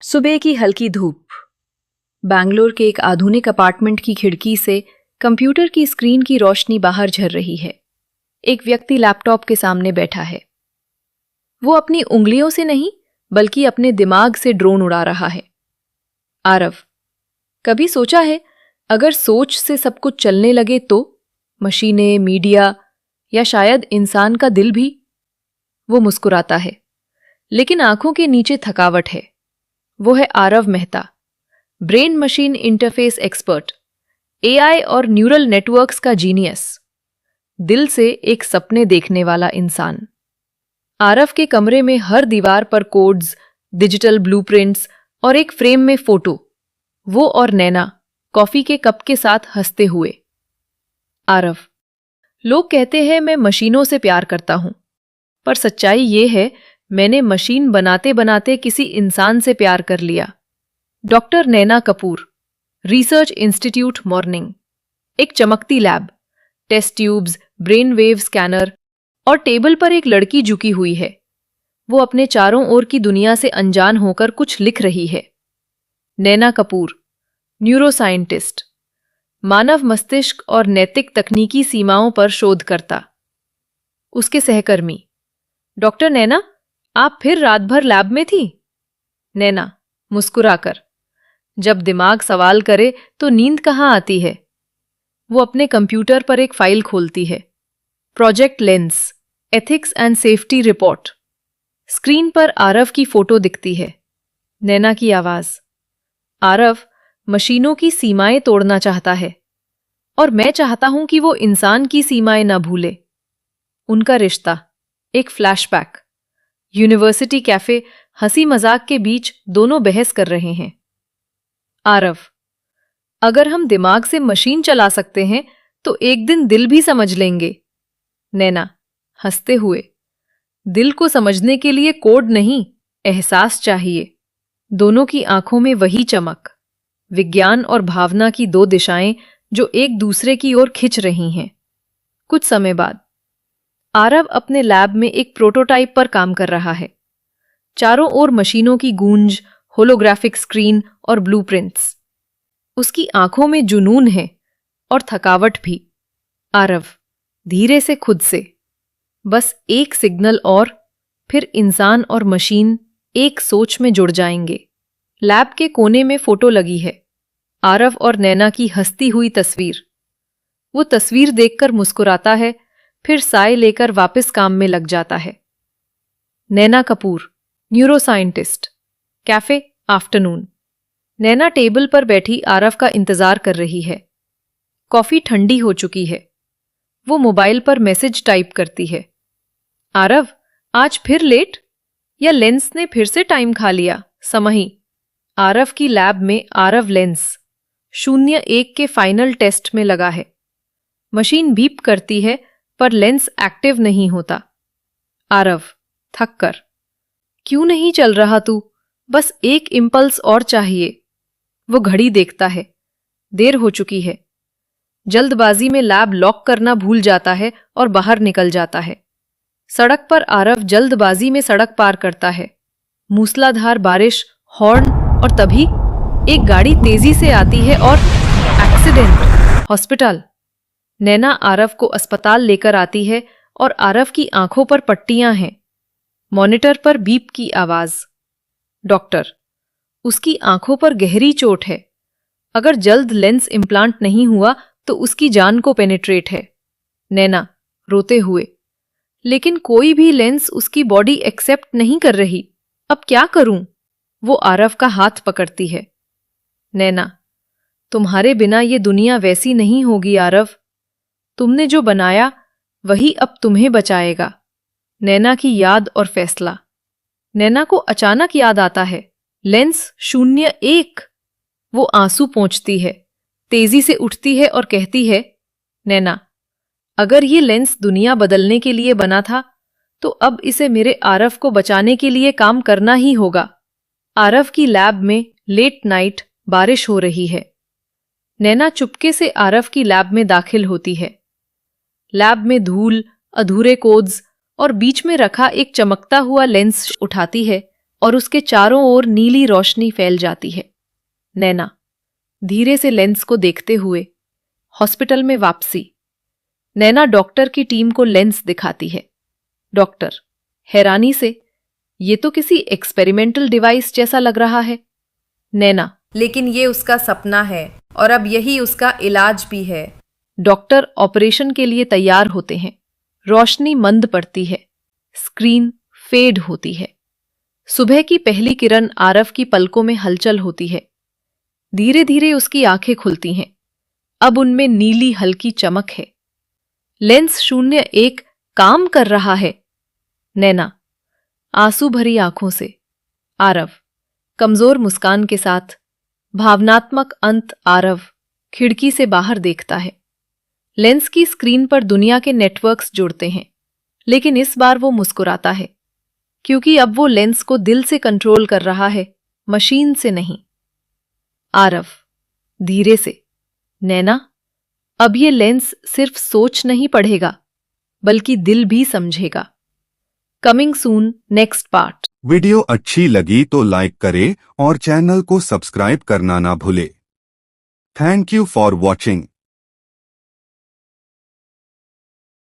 सुबह की हल्की धूप। बैंगलोर के एक आधुनिक अपार्टमेंट की खिड़की से कंप्यूटर की स्क्रीन की रोशनी बाहर झर रही है। एक व्यक्ति लैपटॉप के सामने बैठा है। वो अपनी उंगलियों से नहीं बल्कि अपने दिमाग से ड्रोन उड़ा रहा है। आरव, कभी सोचा है अगर सोच से सब कुछ चलने लगे तो? मशीनें, मीडिया या शायद इंसान का दिल भी? वो मुस्कुराता है, लेकिन आंखों के नीचे थकावट है। वो है Aarav Mehta, brain machine interface expert, AI और न्यूरल नेटवर्क्स का जीनियस, दिल से एक सपने देखने वाला इंसान। आरव के कमरे में हर दीवार पर कोड्स, डिजिटल ब्लूप्रिंट्स और एक फ्रेम में फोटो। वो और नैना कॉफी के कप के साथ हंसते हुए। आरव, लोग कहते हैं मैं मशीनों से प्यार करता हूं, पर सच्चाई ये है मैंने मशीन बनाते बनाते किसी इंसान से प्यार कर लिया। Doctor Naina Kapoor, research institute morning. एक चमकती lab, test tubes, brain wave scanner और टेबल पर एक लड़की झुकी हुई है। वो अपने चारों ओर की दुनिया से अनजान होकर कुछ लिख रही है। नैना कपूर, न्यूरोसाइंटिस्ट, मानव मस्तिष्क और नैतिक तकनीकी सीमाओं पर शोधकर्ता। उसके सहकर्मी, डॉक्टर नैना, आप फिर रात भर लैब में थी? नैना मुस्कुराकर, जब दिमाग सवाल करे तो नींद कहाँ आती है। वो अपने कंप्यूटर पर एक फाइल खोलती है। Project lens, ethics and safety report. Screen पर आरव की फोटो दिखती है। नैना की आवाज, आरव मशीनों की सीमाएं तोड़ना चाहता है और मैं चाहता हूं कि वो इंसान की सीमाएं ना भूले। उनका रिश्ता, एक फ्लैशबैक। यूनिवर्सिटी कैफे, हंसी मजाक के बीच दोनों बहस कर रहे हैं। आरव, अगर हम दिमाग से मशीन चला सकते हैं तो एक दिन दिल भी समझ लेंगे। नैना हंसते हुए, दिल को समझने के लिए कोड नहीं, एहसास चाहिए। दोनों की आंखों में वही चमक, विज्ञान और भावना की दो दिशाएं जो एक दूसरे की ओर खिंच रही हैं। कुछ समय बाद आरव अपने लैब में एक प्रोटोटाइप पर काम कर रहा है। चारों ओर मशीनों की गूंज, होलोग्राफिक स्क्रीन और ब्लूप्रिंट्स। उसकी आंखों में जुनून है और थकावट भी। आरव धीरे से खुद से, बस एक सिग्नल और फिर इंसान और मशीन एक सोच में जुड़ जाएंगे। लैब के कोने में फोटो लगी है, आरव और नैना की हंसती हुई तस्वीर। वो तस्वीर देखकर मुस्कुराता है, फिर साय लेकर वापस काम में लग जाता है। नैना कपूर, न्यूरोसाइंटिस्ट, कैफे, आफ्टरनून। नैना टेबल पर बैठी आरव का इंतजार कर रही है। कॉफी ठंडी हो चुकी है। वो मोबाइल पर मैसेज टाइप करती है। आरव, आज फिर लेट? या लेंस ने फिर से टाइम खा लिया? समही। आरव की लैब में आरव लेंस 01 के फाइनल टेस्ट में लगा है। मशीन बीप करती है पर लेंस एक्टिव नहीं होता। आरव थक कर, क्यों नहीं चल रहा तू? बस एक इंपल्स और चाहिए। वो घड़ी देखता है, देर हो चुकी है। जल्दबाजी में लैब लॉक करना भूल जाता है और बाहर निकल जाता है। सड़क पर आरव जल्दबाजी में सड़क पार करता है। मूसलाधार बारिश, हॉर्न, और तभी एक गाड़ी तेजी से आती है और एक्सीडेंट, हॉस्पिटल। नैना आरव को अस्पताल लेकर आती है और आरव की आंखों पर पट्टियां हैं। मॉनिटर पर बीप की आवाज। डॉक्टर, उसकी आंखों पर गहरी चोट है। अगर जल्द लेंस इम्प्लांट नहीं हुआ तो उसकी जान को पेनिट्रेट है। नैना रोते हुए, लेकिन कोई भी लेंस उसकी बॉडी एक्सेप्ट नहीं कर रही। अब क्या करूं? वो आरव का हाथ पकड़ती है। नैना, तुम्हारे बिना ये दुनिया वैसी नहीं होगी आरव। तुमने जो बनाया वही अब तुम्हें बचाएगा। नैना की याद और फैसला। नैना को अचानक याद आता है, लेंस 01। वो आंसू पोंछती है, तेजी से उठती है और कहती है, नैना, अगर ये लेंस दुनिया बदलने के लिए बना था तो अब इसे मेरे आरव को बचाने के लिए काम करना ही होगा। आरव की लैब में लेट नाइट, बारिश हो रही है। नैना चुपके से आरव की लैब में दाखिल होती है। लैब में धूल, अधूरे कोड्स और बीच में रखा एक चमकता हुआ लेंस उठाती है और उसके चारों ओर नीली रोशनी फैल जाती है। नैना धीरे से लेंस को देखते हुए हॉस्पिटल में वापसी। नैना डॉक्टर की टीम को लेंस दिखाती है। डॉक्टर हैरानी से, ये तो किसी एक्सपेरिमेंटल डिवाइस जैसा लग रहा है। नैना लेकिन ये उसका सपना है और अब यही उसका इलाज भी है। डॉक्टर ऑपरेशन के लिए तैयार होते हैं। रोशनी मंद पड़ती है, स्क्रीन फेड होती है। सुबह की पहली किरण आरव की पलकों में हलचल होती है। धीरे धीरे उसकी आंखें खुलती हैं। अब उनमें नीली हल्की चमक है। लेंस 01 काम कर रहा है। नैना आंसू भरी आंखों से। आरव कमजोर मुस्कान के साथ। भावनात्मक अंत। आरव खिड़की से बाहर देखता है। लेंस की स्क्रीन पर दुनिया के नेटवर्क्स जुड़ते हैं, लेकिन इस बार वो मुस्कुराता है, क्योंकि अब वो लेंस को दिल से कंट्रोल कर रहा है, मशीन से नहीं। आरव धीरे से, नैना अब ये लेंस सिर्फ सोच नहीं पढ़ेगा, बल्कि दिल भी समझेगा। Coming soon next part. Video अच्छी लगी तो लाइक करें और चैनल को सब्सक्राइब करना ना भूले। Thank you for watching.